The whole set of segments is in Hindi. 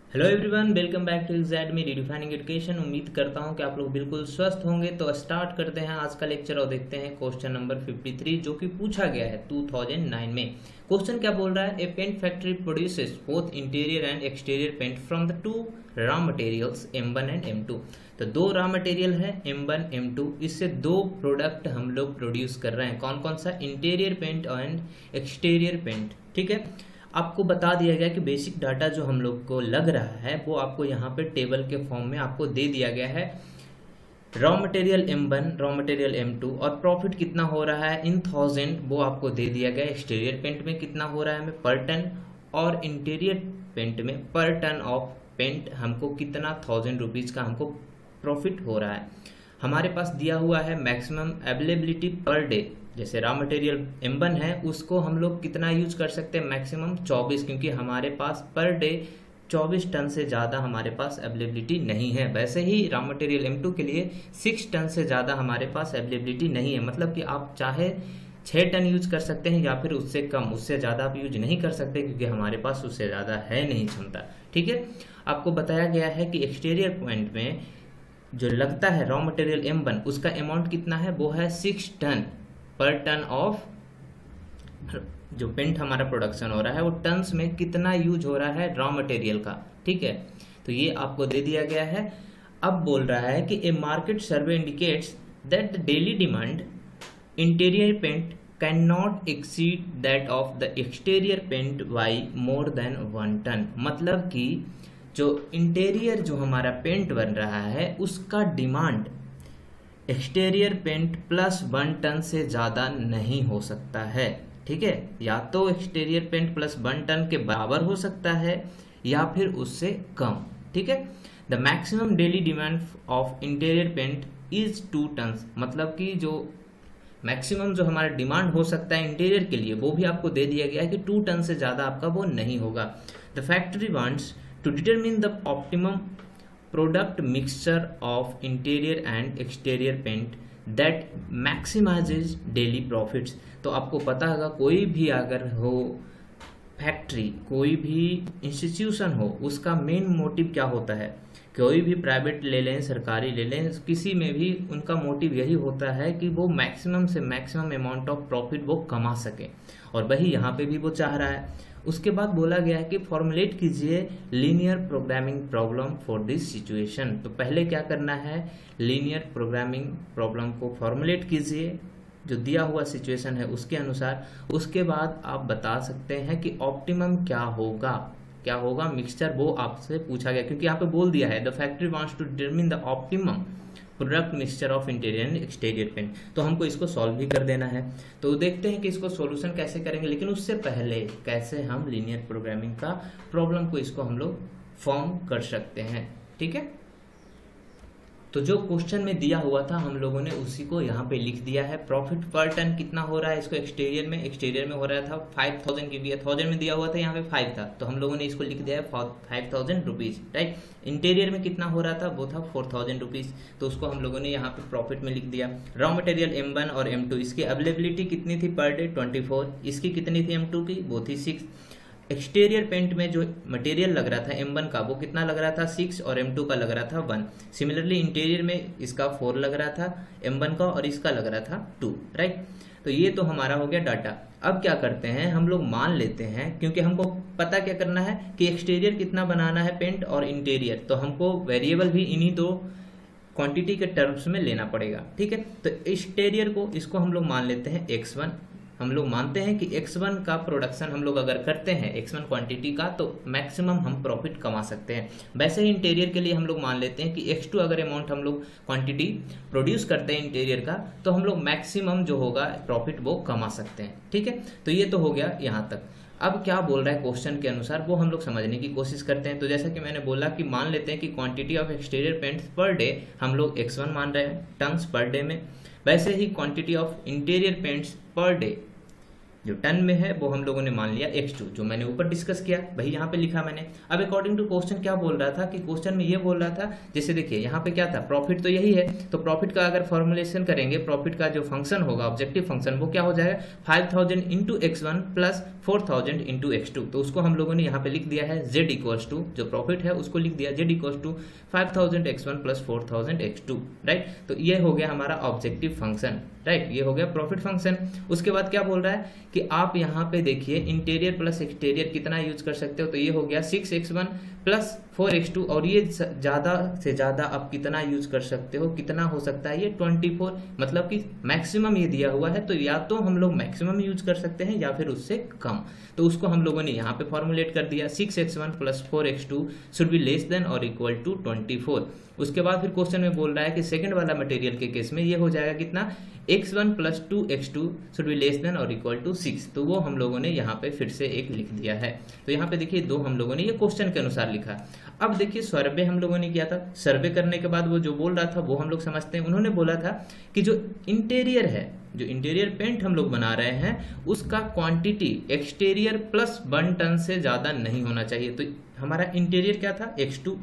Hello everyone, welcome back to exact me redefining education. उम्मीद करता हूं कि आप लोग बिल्कुल स्वस्थ होंगे। तो स्टार्ट करते हैं आज का लेक्चर और देखते हैं क्वेश्चन नंबर 53 जो कि पूछा गया है 2009 में। क्वेश्चन क्या बोल रहा है? A paint factory produces both interior and exterior paint from the two raw materials M1 and M2। तो दो रॉ मटेरियल है M1 M2, इससे दो प्रोडक्ट हम लोग प्रोड्यूस कर रहे हैं। कौन कौन सा? Interior paint and exterior paint. ठीक है, आपको बता दिया गया कि बेसिक डाटा जो हम लोग को लग रहा है वो आपको यहाँ पे टेबल के फॉर्म में आपको दे दिया गया है। Raw material M1, raw material M2 और प्रॉफिट कितना हो रहा है इन 1000 वो आपको दे दिया गया है। एक्सटीरियर पेंट में कितना हो रहा है हमें पर टन, और इंटीरियर पेंट में पर टन ऑफ पेंट हमको कितना 1000 रुपीज़ का हमको प्रॉफिट हो रहा है। हमारे पास दिया हुआ है मैक्सिमम अवेलेबिलिटी पर डे। जैसे रॉ मटेरियल M1 है उसको हम लोग कितना यूज कर सकते हैं? मैक्सिमम 24, क्योंकि हमारे पास पर डे 24 टन से ज़्यादा हमारे पास अवेलेबिलिटी नहीं है। वैसे ही रॉ मटेरियल M2 के लिए 6 टन से ज़्यादा हमारे पास अवेलेबिलिटी नहीं है। मतलब कि आप चाहे 6 टन यूज कर सकते हैं या फिर उससे कम, उससे ज़्यादा आप यूज नहीं कर सकते क्योंकि हमारे पास उससे ज़्यादा है नहीं क्षमता। ठीक है, आपको बताया गया है कि एक्सटीरियर पॉइंट में जो लगता है रॉ मटेरियल M1 उसका अमाउंट कितना है? वो है 6 टन पर टन ऑफ जो पेंट हमारा प्रोडक्शन हो रहा है वो टन्स में कितना यूज हो रहा है रॉ मटेरियल का। ठीक है, तो ये आपको दे दिया गया है। अब बोल रहा है कि a market survey indicates that the daily demand interior paint can not exceed that of the exterior paint by more than 1 ton. मतलब कि जो इंटीरियर जो हमारा पेंट बन रहा है उसका demand exterior paint plus 1 ton से ज़्यादा नहीं हो सकता है। ठीक है, या तो एक्सटीरियर पेंट प्लस 1 टन के बराबर हो सकता है या फिर उससे कम। ठीक है, the maximum daily demand of interior paint is 2 ton. मतलब कि जो मैक्सिमम जो हमारा डिमांड हो सकता है इंटीरियर के लिए वो भी आपको दे दिया गया है कि 2 टन से ज़्यादा आपका वो नहीं होगा। The factory wants to determine the optimum product mixture of interior and exterior paint that maximizes daily profits। तो आपको पता होगा कोई भी अगर हो फैक्ट्री, कोई भी इंस्टीट्यूशन हो, उसका मेन मोटिव क्या होता है? कोई भी प्राइवेट ले लें, सरकारी ले लें, किसी में भी उनका मोटिव यही होता है कि वो मैक्सिमम से मैक्सिमम अमाउंट ऑफ प्रॉफिट वो कमा सके, और वही यहाँ पे भी वो चाह रहा है। उसके बाद बोला गया है कि फॉर्मुलेट कीजिए linear programming problem for this situation. तो पहले क्या करना है? लीनियर प्रोग्रामिंग प्रॉब्लम को फॉर्मुलेट कीजिए जो दिया हुआ सिचुएशन है उसके अनुसार। उसके बाद आप बता सकते हैं कि ऑप्टिमम क्या होगा, क्या होगा मिक्सचर, वो आपसे पूछा गया क्योंकि यहाँ पे बोल दिया है the factory wants to determine the optimum product mixture of interior and exterior paint. तो हमको इसको सॉल्व भी कर देना है। तो देखते हैं कि इसको सॉल्यूशन कैसे करेंगे, लेकिन उससे पहले कैसे हम लीनियर प्रोग्रामिंग का प्रॉब्लम को इसको हम लोग फॉर्म कर सकते हैं। ठीक है, तो जो क्वेश्चन में दिया हुआ था हम लोगों ने उसी को यहाँ पे लिख दिया है। प्रॉफिट पर टन कितना हो रहा है इसको एक्सटीरियर में हो रहा था 5000, क्योंकि 1000 में दिया हुआ था, यहाँ पे 5 था, तो हम लोगों ने इसको लिख दिया है 5000 रुपीज़। राइट, इंटीरियर में कितना हो रहा था? वो था 4000 रुपीज़, तो उसको हम लोगों ने यहाँ पे प्रॉफिट में लिख दिया। रॉ मटेरियल M1 और M2 इसकी अवेलेबिलिटी कितनी थी पर डे? 24। इसकी कितनी थी M2 की? वो थी 6। एक्सटीरियर पेंट में जो मटेरियल लग रहा था M1 का वो कितना लग रहा था? 6, और M2 का लग रहा था 1। सिमिलरली इंटीरियर में इसका 4 लग रहा था M1 का, और इसका लग रहा था 2। राइट, तो ये तो हमारा हो गया डाटा। अब क्या करते हैं हम लोग? मान लेते हैं, क्योंकि हमको पता क्या करना है कि एक्सटीरियर कितना बनाना है पेंट और इंटीरियर, तो हमको वेरिएबल भी इन्हीं दो क्वांटिटी के टर्म्स में लेना पड़ेगा। ठीक है, तो एक्सटीरियर को इसको हम लोग मान लेते हैं X1। हम लोग मानते हैं कि X1 का प्रोडक्शन हम लोग अगर करते हैं X1 क्वांटिटी का तो मैक्सिमम हम प्रॉफिट कमा सकते हैं। वैसे ही इंटीरियर के लिए हम लोग मान लेते हैं कि X2 अगर अमाउंट हम लोग क्वांटिटी प्रोड्यूस करते हैं इंटीरियर का तो हम लोग मैक्सिमम जो होगा प्रॉफिट वो कमा सकते हैं। ठीक है, तो ये तो हो गया यहाँ तक। अब क्या बोल रहा है क्वेश्चन के अनुसार वो हम लोग समझने की कोशिश करते हैं। तो जैसा कि मैंने बोला कि मान लेते हैं कि quantity of exterior paints per day हम लोग X1 मान रहे हैं टन्स पर डे में। वैसे ही quantity of interior paints per day जो टन में है वो हम लोगों ने मान लिया x2, जो मैंने ऊपर डिस्कस किया भाई यहाँ पे लिखा मैंने। अब अकॉर्डिंग टू क्वेश्चन क्या बोल रहा था कि क्वेश्चन में ये बोल रहा था, जैसे देखिए यहाँ पे क्या था, प्रॉफिट तो यही है, तो प्रॉफिट का अगर फॉर्मुलेशन करेंगे, प्रॉफिट का जो फंक्शन होगा ऑब्जेक्टिव फंक्शन, वो क्या हो जाएगा 5000 into x1 plus 4000 into x2। तो उसको हम लोगों ने यहाँ पे लिख दिया है z इक्वल्स टू, जो प्रॉफिट है उसको लिख दिया z equals to 5000 x1 plus 4000 x2, right. तो ये हो गया हमारा ऑब्जेक्टिव फंक्शन, राइट, ये हो गया प्रॉफिट फंक्शन। उसके बाद क्या बोल रहा है कि आप यहाँ पे देखिए इंटीरियर प्लस एक्सटीरियर कितना यूज कर सकते हो, तो ये हो गया 6x1 प्लस 4x2, और ये ज्यादा से ज्यादा आप कितना यूज कर सकते हो, कितना हो सकता है ये 24, मतलब कि मैक्सिमम ये दिया हुआ है, तो या तो हम लोग मैक्सिमम यूज कर सकते हैं या फिर उससे कम। तो उसको हम लोगों ने यहाँ पे फॉर्मुलेट कर दिया, 6x1 plus 4x2 should be less than or equal to 24। उसके बाद फिर क्वेश्चन में बोल रहा है कि सेकंड वाला मटेरियल के केस में ये हो जाएगा कितना, x1 plus 2x2 should be less than or equal to 6। तो वो हम लोगों ने यहाँ पे फिर से एक लिख दिया है। तो यहाँ पे देखिए दो हम लोगों ने ये क्वेश्चन के अनुसार लिखा। अब देखिए सर्वे हम लोगों ने किया था, सर्वे करने के बाद वो जो बोल रहा था वो हम लोग समझते हैं। उन्होंने बोला था कि जो इंटीरियर है, जो इंटीरियर पेंट हम लोग बना रहे हैं, उसका क्वांटिटी एक्सटीरियर प्लस 1 टन से ज्यादा नहीं होना चाहिए। तो हमारा इंटीरियर क्या था x2,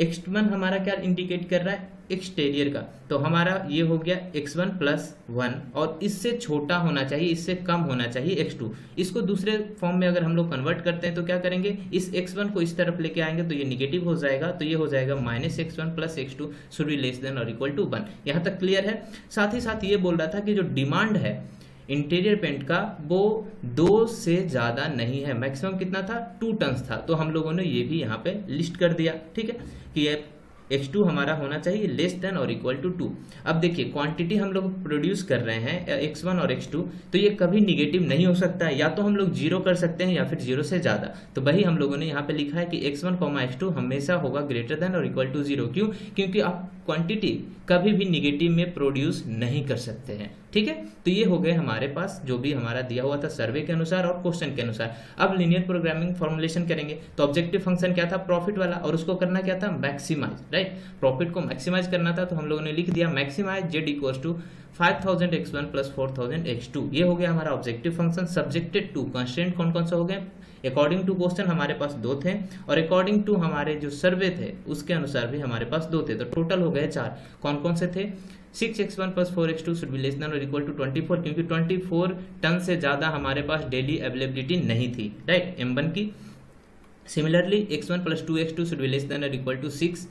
x1 हमारा क्या इंडिकेट कर रहा है एक्सटीरियर का, तो हमारा ये हो गया x1 प्लस 1, और इससे छोटा होना चाहिए, इससे कम होना चाहिए x2। इसको दूसरे फॉर्म में अगर हम लोग कन्वर्ट करते हैं तो क्या करेंगे, इस x1 को इस तरफ लेके आएंगे तो ये निगेटिव हो जाएगा, तो ये हो जाएगा -x1 plus x2 should be less than or equal to 1। यहाँ तक क्लियर है। साथ ही साथ ये बोल रहा था कि जो डिमांड है इंटीरियर पेंट का वो 2 से ज्यादा नहीं है, मैक्सिमम कितना था 2 टन था। तो हम लोगों ने ये भी यहाँ पे लिस्ट कर दिया, ठीक है, कि ये x2 हमारा होना चाहिए less than or equal to 2। अब देखिए क्वांटिटी हम लोग प्रोड्यूस कर रहे हैं x1 और x2, तो ये कभी निगेटिव नहीं हो सकता है, या तो हम लोग 0 कर सकते हैं या फिर 0 से ज्यादा। तो वही हम लोगों ने यहाँ पे लिखा है कि x1, x2 हमेशा होगा greater than or equal to 0। क्यों? क्योंकि आप क्वांटिटी कभी भी निगेटिव में प्रोड्यूस नहीं कर सकते हैं, ठीक है। तो ये हो गए हमारे पास जो भी हमारा दिया हुआ था सर्वे के अनुसार और क्वेश्चन के अनुसार। अब लीनियर प्रोग्रामिंग फॉर्मुलेशन करेंगे, तो ऑब्जेक्टिव फंक्शन क्या था, प्रॉफिट वाला, और उसको करना क्या था, मैक्सिमाइज, राइट। प्रॉफिट को मैक्सिमाइज करना था, तो हम लोगों ने लिख दिया maximise z equals to 5000 x1 plus 4000 x2। ये हो गया हमारा objective function. Subjected to constraint कौन कौन से हो गए, अकॉर्डिंग टू क्वेश्चन हमारे पास 2 थे, और अकॉर्डिंग टू हमारे जो सर्वे थे उसके अनुसार भी हमारे पास 2 थे, तो टोटल हो गए 4। कौन कौन से थे, 6x1 plus 4x2 should be less than or equal to 24, क्योंकि 24 टन से ज्यादा हमारे पास डेली अवेलेबिलिटी नहीं थी, राइट, M1 की। Similarly x1 plus 2x2 should be less than or equal to 6,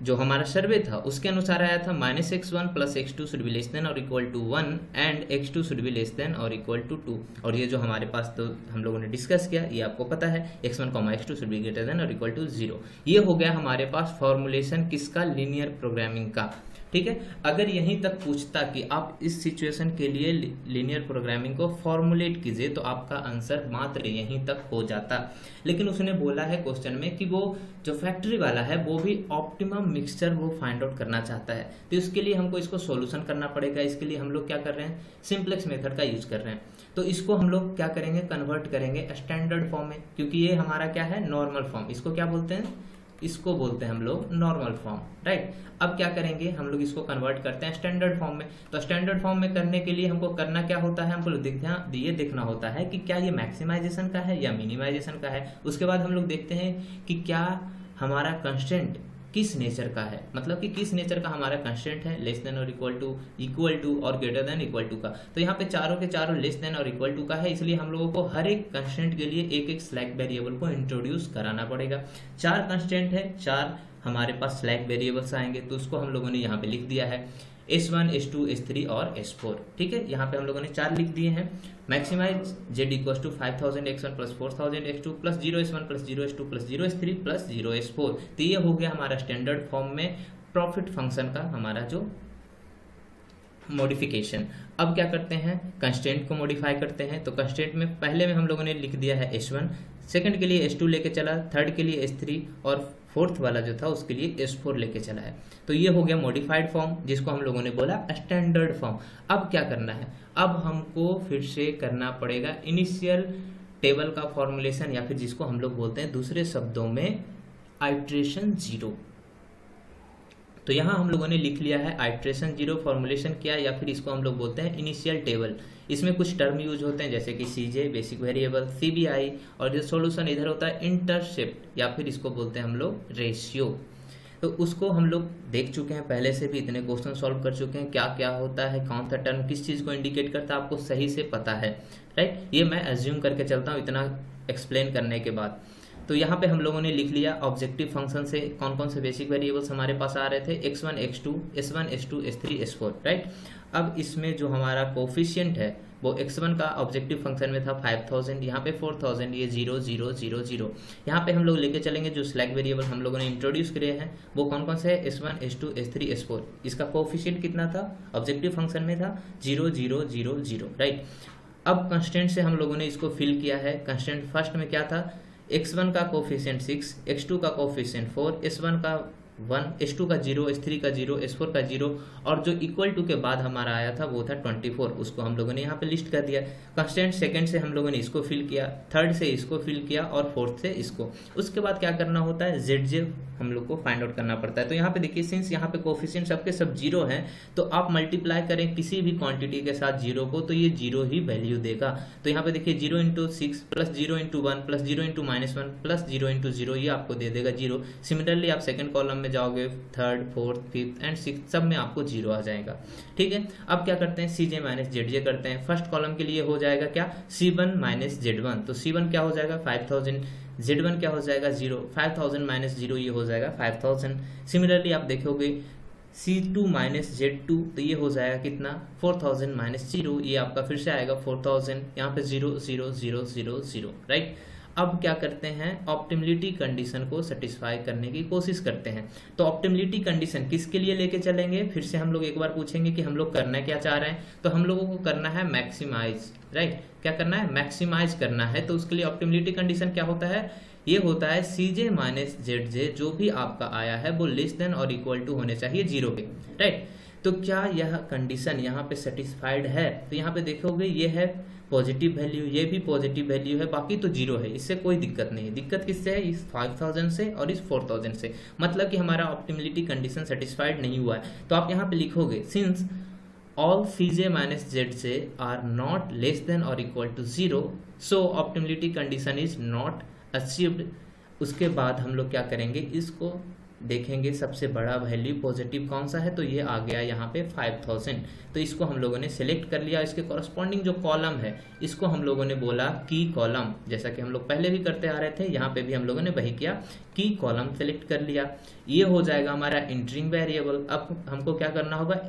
जो हमारा सर्वे था उसके अनुसार आया था -x1 plus x2 should be less than or equal to 1 and x2 should be less than or equal to 2। और ये जो हमारे पास तो हम लोगों ने डिस्कस किया, ये आपको पता है, x1, x2 should be greater than or equal to 0। ये हो गया हमारे पास फॉर्मुलेशन किसका, लीनियर प्रोग्रामिंग का, ठीक है। अगर यहीं तक पूछता कि आप इस सिचुएशन के लिए लीनियर प्रोग्रामिंग को फॉर्मुलेट कीजिए, तो आपका आंसर मात्र यहीं तक हो जाता। लेकिन उसने बोला है क्वेश्चन में कि वो जो फैक्ट्री वाला है वो भी ऑप्टिमम मिक्सचर वो फाइंड आउट करना चाहता है, तो इसके लिए हमको इसको सॉल्यूशन करना पड़ेगा। इसके लिए हम लोग क्या कर रहे हैं, सिंप्लेक्स मेथड का यूज कर रहे हैं। तो इसको हम लोग क्या करेंगे, कन्वर्ट करेंगे स्टैंडर्ड फॉर्म में, क्योंकि ये हमारा क्या है, नॉर्मल फॉर्म। इसको क्या बोलते हैं, इसको बोलते हैं हम लोग नॉर्मल फॉर्म, राइट। अब क्या करेंगे, हम लोग इसको कन्वर्ट करते हैं स्टैंडर्ड फॉर्म में। तो स्टैंडर्ड फॉर्म में करने के लिए हमको करना क्या होता है, हमको ये देखना होता है कि क्या ये मैक्सिमाइजेशन का है या मिनिमाइजेशन का है। उसके बाद हम लोग देखते हैं कि क्या हमारा कंस्ट्रेंट किस नेचर का है, मतलब कि किस नेचर का हमारा कंस्ट्रेंट है, less than or equal to और ग्रेटर देन इक्वल टू का। तो यहाँ पे चारों के चारों less than or equal to का है, इसलिए हम लोगों को हर एक कंस्ट्रेंट के लिए एक एक स्लैक वेरिएबल को इंट्रोड्यूस कराना पड़ेगा। 4 कंस्ट्रेंट है, 4 हमारे पास स्लैक वेरिएबल्स आएंगे, तो उसको हम लोगों ने यहाँ पे लिख दिया है S1, S2, S3 और S4, ठीक है। यहाँ पे हम लोगों ने 4 लिख दिए हैं। Maximise z equals to 5000 x1 plus 4000 x2 plus 0s1 plus 0s2 plus 0s3 plus 0s4। तो ये हो गया हमारा स्टैंडर्ड फॉर्म में प्रॉफिट फंक्शन का हमारा जो मॉडिफिकेशन। अब क्या करते हैं, कंस्ट्रेंट को मॉडिफाई करते हैं। तो कंस्ट्रेंट में पहले में हम लोगों ने लिख दिया है S1, सेकंड के लिए S2 लेके चला, थर्ड के लिए S3 और फोर्थ वाला जो था उसके लिए S4 लेके चला है। तो ये हो गया मॉडिफाइड फॉर्म, जिसको हम लोगों ने बोला स्टैंडर्ड फॉर्म। अब क्या करना है, अब हमको फिर से करना पड़ेगा इनिशियल टेबल का फॉर्मुलेशन, या फिर जिसको हम लोग बोलते हैं दूसरे शब्दों में आइट्रेशन 0। तो यहाँ हम लोगों ने लिख लिया है आइट्रेशन जीरो, फॉर्मुलेशन किया, या फिर इसको हम लोग बोलते हैं इनिशियल टेबल। इसमें कुछ टर्म यूज होते हैं जैसे कि सीजे बेसिक वेरिएबल, सीबीआई, और जो सॉल्यूशन इधर होता है इंटरसेप्ट, या फिर इसको बोलते हैं हम लोग रेशियो। तो उसको हम लोग देख चुके हैं पहले से भी, इतने क्वेश्चन सॉल्व कर चुके हैं, क्या क्या होता है, कौन सा टर्म किस चीज़ को इंडिकेट करता है, आपको सही से पता है, राइट। ये मैं एज्यूम करके चलता हूँ इतना एक्सप्लेन करने के बाद। तो यहाँ पे हम लोगों ने लिख लिया ऑब्जेक्टिव फंक्शन से कौन कौन से बेसिक वेरिएबल्स हमारे पास आ रहे थे, x1 x2 s1 s2 s3 s4, right. अब इसमें जो हमारा कोफिशिएंट है वो x1 का ऑब्जेक्टिव फंक्शन में था 5000, यहाँ पे 4000, ये 0 0 0 0। यहाँ पे हम लोग लेके चलेंगे जो स्लैग वेरिएबल हम लोगों ने इंट्रोड्यूस करे हैं वो कौन कौन से है, s1 s2 s3 s4। इसका कोफिशिएंट कितना था ऑब्जेक्टिव फंक्शन में था 0 0 0 0, राइट। अब कंस्टेंट से हम लोगों ने इसको फिल किया है। कंस्टेंट फर्स्ट में क्या था, x1 का कोफिशिएंट 6, x2 का कोफिशिएंट 4, s1 का 1, s2 का 0, s3 का 0, s4 का 0, और जो इक्वल टू के बाद हमारा आया था वो था 24, उसको हम लोगों ने यहाँ पे लिस्ट कर दिया। कंस्टेंट सेकंड से हम लोगों ने इसको फिल किया, थर्ड से इसको फिल किया, और फोर्थ से इसको। उसके बाद क्या करना होता है, zj हम लोग को फाइंड आउट करना पड़ता है। तो यहाँ पे देखिए सिंस यहाँ पे कोफिशिएंट सबके सब 0 हैं, तो आप मल्टीप्लाई करें किसी भी क्वांटिटी के साथ 0 को तो ये 0 ही वैल्यू देगा। तो यहाँ पे देखिए 0 into 6 plus 0 into 1 plus 0 into -1 plus 0 into 0, ये आपको दे देगा 0। सिमिलरली आप सेकंड कॉलम में जाओगे, third, fourth, fifth and six, सब में आपको 0 आ जाएगा, ठीक है। अब क्या करते हैं, cj माइनस zj करते हैं। फर्स्ट कॉलम के लिए हो जाएगा क्या, c1 माइनस z1, तो c1 क्या हो जाएगा 5000, z1 क्या हो जाएगा 0, 5000 माइनस 0 ये हो जाएगा 5000। सिमिलरली आप देखोगे c2 माइनस z2, तो ये हो जाएगा कितना 4000 माइनस 0, ये आपका फिर से आएगा 4000, यहाँ पे 0 0 0 0 0, राइट। अब क्या करते हैं, ऑप्टिमलिटी कंडीशन को सेटिस्फाई करने की कोशिश करते हैं। तो ऑप्टिमलिटी कंडीशन किसके लिए लेके चलेंगे, फिर से हम लोग एक बार पूछेंगे कि हम लोग करना क्या चाह रहे हैं। तो हम लोगों को करना है मैक्सिमाइज, राइट। क्या करना है, मैक्सिमाइज करना है। तो उसके लिए ऑप्टिमलिटी कंडीशन क्या होता है, ये होता है cj माइनस zj, जो भी आपका आया है वो less than or equal to होने चाहिए 0 के, राइट। तो क्या यह कंडीशन यहाँ पे सेटिस्फाइड है, तो यहाँ पे देखोगे ये है पॉजिटिव वैल्यू, ये भी पॉजिटिव वैल्यू है, बाकी तो 0 है, इससे कोई दिक्कत नहीं है। दिक्कत किससे है, इस 5000 से और इस 4000 से, मतलब कि हमारा ऑप्टिमलिटी कंडीशन सेटिस्फाइड नहीं हुआ है। तो आप यहाँ पे लिखोगे since all cj minus zj are not less than or equal to 0, so optimality condition is not achieved। उसके बाद हम लोग क्या करेंगे, इसको देखेंगे सबसे बड़ा वैल्यू पॉजिटिव कौन सा है, तो ये आ गया यहाँ पे 5000। तो इसको हम लोगों ने सिलेक्ट कर लिया। इसके कॉरस्पॉन्डिंग जो कॉलम है इसको हम लोगों ने बोला की कॉलम, जैसा कि हम लोग पहले भी करते आ रहे थे, यहाँ पे भी हम लोगों ने वही किया, की कॉलम सेलेक्ट कर लिया। ये हो जाएगा हमारा इंटरिंग वेरिएबल। अब हमको क्या करना होगा,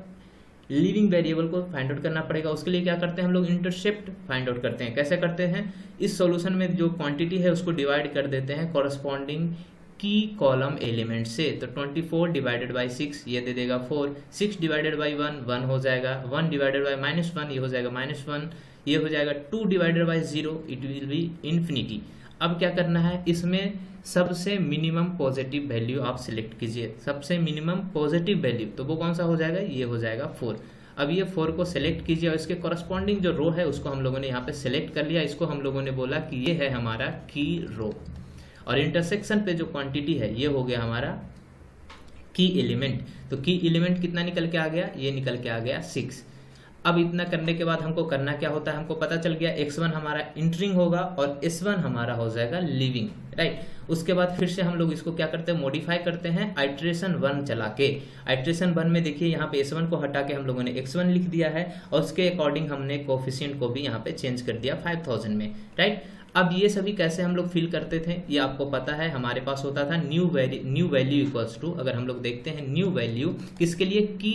लिविंग वेरिएबल को फाइंड आउट करना पड़ेगा। उसके लिए क्या करते हैं हम लोग, इंटरसेप्ट फाइंड आउट करते हैं। कैसे करते हैं, इस सॉल्यूशन में जो क्वांटिटी है उसको डिवाइड कर देते हैं कॉरस्पॉन्डिंग की कॉलम एलिमेंट से। तो 24 डिवाइडेड बाई 6 ये दे देगा 4, 6 डिवाइडेड बाई 1 1 हो जाएगा, 1 डिवाइडेड बाई -1 ये हो जाएगा -1, ये हो जाएगा 2 divided by 0 it will be infinity. अब क्या करना है, इसमें सबसे मिनिमम पॉजिटिव वैल्यू आप सिलेक्ट कीजिए, सबसे मिनिमम पॉजिटिव वैल्यू, तो वो कौन सा हो जाएगा, ये हो जाएगा 4। अब ये 4 को सिलेक्ट कीजिए और इसके कॉरस्पॉन्डिंग जो रो है उसको हम लोगों ने यहाँ पे सिलेक्ट कर लिया। इसको हम लोगों ने बोला कि ये है हमारा की रो, और इंटरसेक्शन पे जो क्वांटिटी है ये हो गया हमारा की एलिमेंट। तो की एलिमेंट कितना निकल के आ गया, ये निकल के आ गया 6। अब इतना करने के बाद हमको करना क्या होता है, हमको पता चल गया x1 हमारा इंटरिंग होगा और s1 हमारा हो जाएगा लिविंग, राइट। उसके बाद फिर से हम लोग इसको क्या करते हैं, मॉडिफाई करते हैं आइट्रेशन 1 चला के। आइट्रेशन 1 में देखिए यहाँ पे s1 को हटा के हम लोगों ने x1 लिख दिया है, और उसके अकॉर्डिंग हमने कोफिशिएंट को भी यहाँ पे चेंज कर दिया 5000 में, राइट। अब ये सभी कैसे हम लोग फिल करते थे ये आपको पता है, हमारे पास होता था न्यू वैल्यू इक्वल्स टू, अगर हम लोग देखते हैं न्यू वैल्यू किसके लिए, की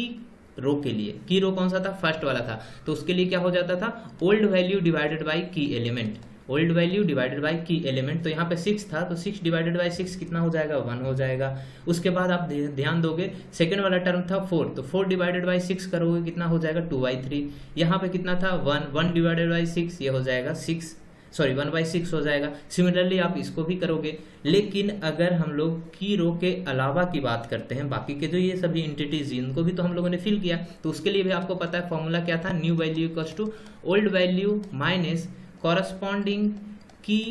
रो के लिए। की रो कौन सा था, फर्स्ट वाला था, तो उसके लिए क्या हो जाता था, old value divided by key element, old value divided by key element. तो यहाँ पे 6 था, तो 6 डिवाइडेड बाई 6 कितना हो जाएगा, 1 हो जाएगा। उसके बाद आप ध्यान दोगे सेकंड वाला टर्म था 4, तो 4 डिवाइडेड बाई 6 करोगे कितना हो जाएगा 2/3। यहाँ पे कितना था 1 डिवाइडेड बाई 6 ये हो जाएगा 1/6 हो जाएगा। सिमिलरली आप इसको भी करोगे। लेकिन अगर हम लोग की रो के अलावा की बात करते हैं, बाकी के जो ये सभी एंटिटीज इनको भी तो हम लोगों ने फिल किया, तो उसके लिए भी आपको पता है फॉर्मूला क्या था, new value equals to old value minus corresponding key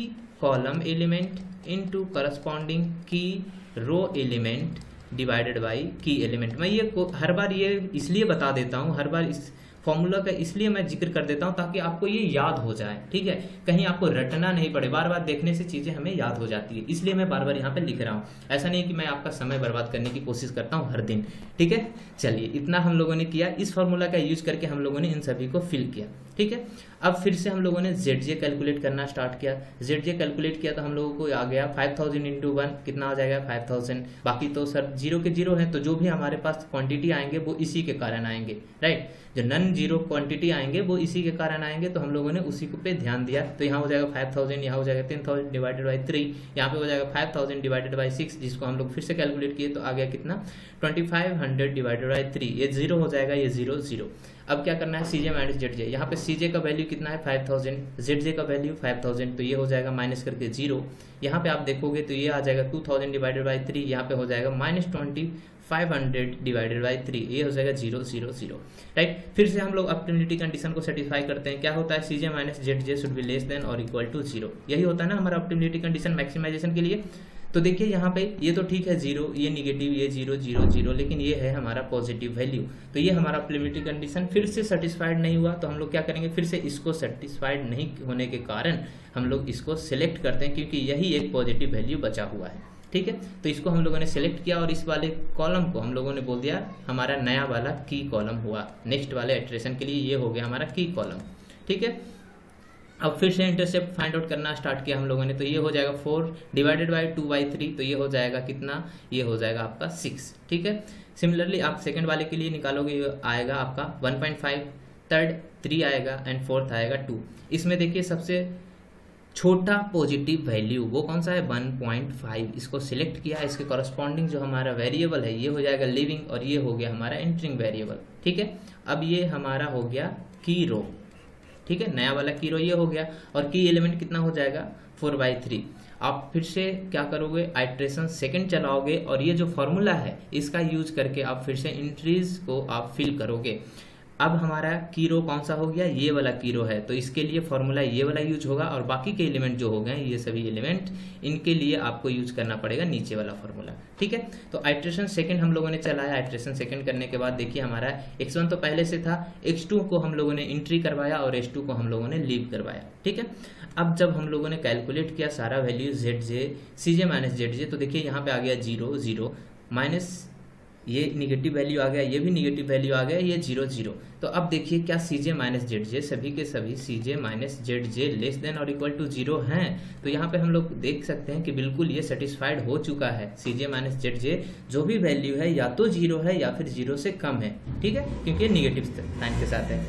column element into corresponding key row element divided by key element. मैं ये हर बार ये इसलिए बता देता हूँ, हर बार इस फॉर्मूला का इसलिए मैं जिक्र कर देता हूं ताकि आपको ये याद हो जाए, ठीक है, कहीं आपको रटना नहीं पड़े, बार बार देखने से चीजें हमें याद हो जाती है, इसलिए मैं बार बार यहाँ पे लिख रहा हूँ। ऐसा नहीं कि मैं आपका समय बर्बाद करने की कोशिश करता हूँ हर दिन, ठीक है। चलिए इतना हम लोगों ने किया, इस फॉर्मूला का यूज करके हम लोगों ने इन सभी को फिल किया, ठीक है। अब फिर से हम लोगों ने ZJ कैलकुलेट करना स्टार्ट किया। ZJ कैलकुलेट किया तो हम लोगों को आ गया 5000 इंटू 1 कितना आ जाएगा 5000। बाकी तो सर जीरो के जीरो है, तो जो भी हमारे पास क्वांटिटी आएंगे वो इसी के कारण आएंगे, राइट। जो नन जीरो क्वांटिटी आएंगे वो इसी के कारण आएंगे, तो हम लोगों ने उसी पे ध्यान दिया। तो यहाँ हो जाएगा 5000, यहाँ हो जाएगा 10000 डिवाइडेड बाई 3, यहाँ पे हो जाएगा 5000 डिवाइडेड बाई 6, जिसको हम लोग फिर से कैलकुलेट किए तो आ गया कितना 2500 डिवाइडेड बाई 3। ये जीरो हो जाएगा, ये जीरो जीरो। अब क्या करना है CJ माइनस ZJ, यहाँ पे CJ का वैल्यू कितना है 5000, ZJ का वैल्यू 5000, तो ये हो जाएगा माइनस करके जीरो। यहाँ पे आप देखोगे तो ये आ जाएगा 2000 डिवाइडेड बाई 3, यहाँ पे हो जाएगा माइनस 2500 डिवाइडेड बाई 3, ये हो जाएगा 0 0 0, राइट। फिर से हम लोग ऑप्टिमलिटी कंडीशन को सेटिस्फाई करते हैं। क्या होता है CJ minus ZJ should be less than or equal to 0, यही होता है ना हमारा ऑप्टिमलिटी कंडीशन मैक्सिमाइजेशन के लिए। तो देखिए यहाँ पे ये तो ठीक है जीरो, ये निगेटिव, ये 0 0 0, लेकिन ये है हमारा पॉजिटिव वैल्यू, तो ये हमारा ऑप्टिमलिटी कंडीशन फिर से सेटिस्फाइड नहीं हुआ। तो हम लोग क्या करेंगे, फिर से इसको सेटिस्फाइड नहीं होने के कारण हम लोग इसको सिलेक्ट करते हैं, क्योंकि यही एक पॉजिटिव वैल्यू बचा हुआ है, ठीक है। तो इसको हम लोगों ने सिलेक्ट किया और इस वाले कॉलम को हम लोगों ने बोल दिया हमारा नया वाला की कॉलम हुआ। नेक्स्ट वाले इटरेशन के लिए ये हो गया हमारा की कॉलम, ठीक है। अब फिर से इंटरसेप्ट फाइंड आउट करना स्टार्ट किया हम लोगों ने, तो ये हो जाएगा 4 डिवाइडेड बाई 2/3, तो ये हो जाएगा कितना, ये हो जाएगा आपका 6, ठीक है। सिमिलरली आप सेकंड वाले के लिए निकालोगे, ये आएगा आपका 1.5, थर्ड 3 आएगा एंड फोर्थ आएगा 2। इसमें देखिए सबसे छोटा पॉजिटिव वैल्यू वो कौन सा है 1.5, इसको सिलेक्ट किया। इसके कॉरस्पॉन्डिंग जो हमारा वेरिएबल है ये हो जाएगा लिविंग और ये हो गया हमारा एंटरिंग वेरिएबल, ठीक है। अब ये हमारा हो गया की रो, ठीक है, नया वाला की रो ये हो गया और की एलिमेंट कितना हो जाएगा 4/3। आप फिर से क्या करोगे, आइट्रेशन सेकंड चलाओगे और ये जो फॉर्मूला है इसका यूज करके आप फिर से एंट्रीज को आप फिल करोगे। अब हमारा की रो कौन सा हो गया, ये वाला की रो है, तो इसके लिए फॉर्मूला ये वाला यूज होगा और बाकी के एलिमेंट जो हो गए ये सभी एलिमेंट, इनके लिए आपको यूज करना पड़ेगा नीचे वाला फॉर्मूला, ठीक है। तो आइट्रेशन सेकंड हम लोगों ने चलाया। आइट्रेशन सेकंड करने के बाद देखिए हमारा x1 तो पहले से था, x2 को हम लोगों ने एंट्री करवाया और h2 को हम लोगों ने लीव करवाया, ठीक है। अब जब हम लोगों ने कैलकुलेट किया सारा value ZJ CJ minus ZJ, तो देखिए यहाँ पे आ गया 0 0 माइनस ये निगेटिव वैल्यू आ गया, ये भी निगेटिव वैल्यू आ गया, ये 0 0। तो अब देखिए क्या CJ माइनस ZJ सभी के सभी CJ minus ZJ less than or equal to 0 हैं। तो यहाँ पे हम लोग देख सकते हैं कि बिल्कुल ये सेटिस्फाइड हो चुका है। CJ माइनस ZJ जो भी वैल्यू है या तो 0 है या फिर 0 से कम है, ठीक है, क्योंकि ये निगेटिव साइन के साथ है।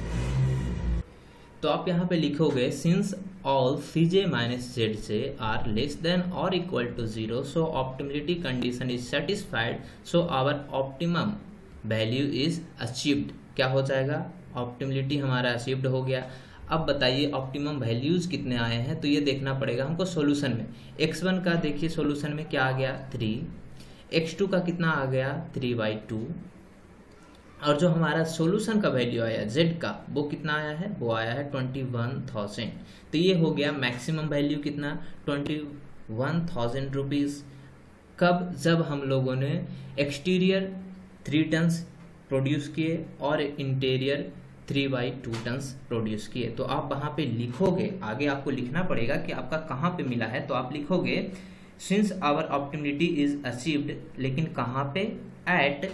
तो आप यहाँ पे लिखोगे since all CJ minus ZJ are less than or equal to 0, so optimality condition is satisfied, so our optimum value is achieved। क्या हो जाएगा, ऑप्टिमलिटी हमारा अचीव्ड हो गया। अब बताइए ऑप्टिमम वैल्यूज कितने आए हैं, तो ये देखना पड़ेगा हमको सॉल्यूशन में। x1 का देखिए सॉल्यूशन में क्या आ गया 3, x2 का कितना आ गया 3/2, और जो हमारा सॉल्यूशन का वैल्यू आया z का वो कितना आया है, वो आया है 21,000। तो ये हो गया मैक्सिमम वैल्यू कितना 21,000 रुपीज़। कब, जब हम लोगों ने एक्सटीरियर 3 टन्स प्रोड्यूस किए और इंटीरियर 3/2 टन्स प्रोड्यूस किए। तो आप वहाँ पे लिखोगे, आगे आपको लिखना पड़ेगा कि आपका कहाँ पे मिला है। तो आप लिखोगे since our optimality is achieved, लेकिन कहाँ पे, एट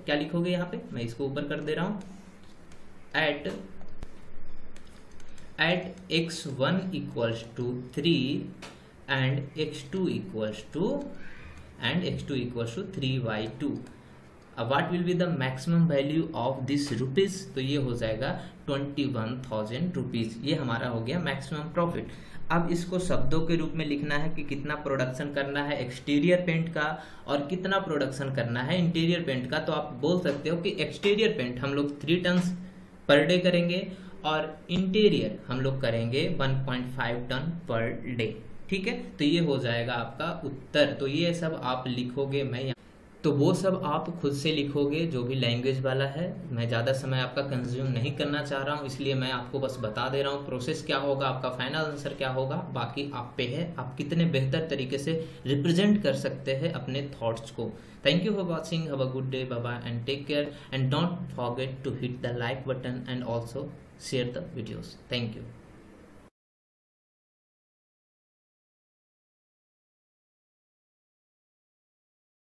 क्या लिखोगे यहाँ पे, मैं इसको ऊपर कर दे रहा हूँ, at x1 equals to 3 and x2 equals to 3/2। अब what will be the maximum value of this rupees, तो ये हो जाएगा 21,000 रुपीज। ये हमारा हो गया मैक्सिमम प्रॉफिट। अब इसको शब्दों के रूप में लिखना है कि कितना प्रोडक्शन करना है एक्सटीरियर पेंट का और कितना प्रोडक्शन करना है इंटीरियर पेंट का। तो आप बोल सकते हो कि एक्सटीरियर पेंट हम लोग 3 टन्स पर डे करेंगे और इंटीरियर हम लोग करेंगे 1.5 टन पर डे, ठीक है। तो ये हो जाएगा आपका उत्तर। तो ये सब आप लिखोगे, मैं तो वो सब आप खुद से लिखोगे, जो भी लैंग्वेज वाला है। मैं ज़्यादा समय आपका कंज्यूम नहीं करना चाह रहा हूँ, इसलिए मैं आपको बस बता दे रहा हूँ प्रोसेस क्या होगा, आपका फाइनल आंसर क्या होगा, बाकी आप पे है आप कितने बेहतर तरीके से रिप्रेजेंट कर सकते हैं अपने थॉट्स को। Thank you for watching, have a good day, bye bye and take care and don't forget to hit the like button and also share the videos. Thank you.